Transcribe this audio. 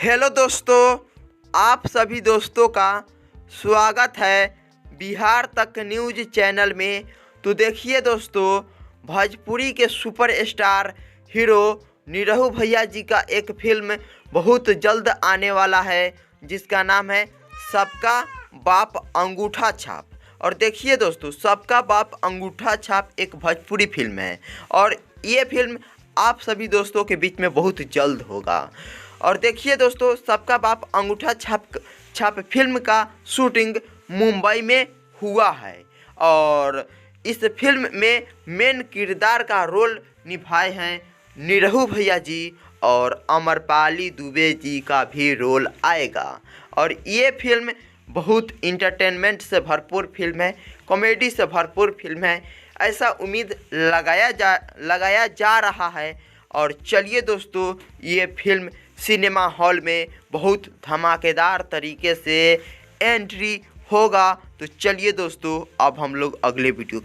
Hello दोस्तों, आप सभी दोस्तों का स्वागत है बिहार तक न्यूज चैनल में। तो देखिए दोस्तों, भोजपुरी के सुपरस्टार हीरो निरहू भैया जी का एक फिल्म बहुत जल्द आने वाला है जिसका नाम है सबका बाप अंगूठा छाप। और देखिए दोस्तों, सबका बाप अंगूठा छाप एक भोजपुरी फिल्म है और ये फिल्म आप सभी दोस्तों के बीच में बहुत जल्द होगा। और देखिए दोस्तों, सबका बाप अंगूठा छाप फिल्म का शूटिंग मुंबई में हुआ है और इस फिल्म में मेन किरदार का रोल निभाए हैं निरहू भैया जी और अमरपाली दुबे जी का भी रोल आएगा। और ये फिल्म बहुत इंटरटेनमेंट से भरपूर फिल्म है, कॉमेडी से भरपूर फिल्म है, ऐसा उम्मीद लगाया जा रहा है। और चलिए दोस्तों, ये फिल्म सिनेमा हॉल में बहुत धमाकेदार तरीके से एंट्री होगा। तो चलिए दोस्तों, अब हम लोग अगले वीडियो के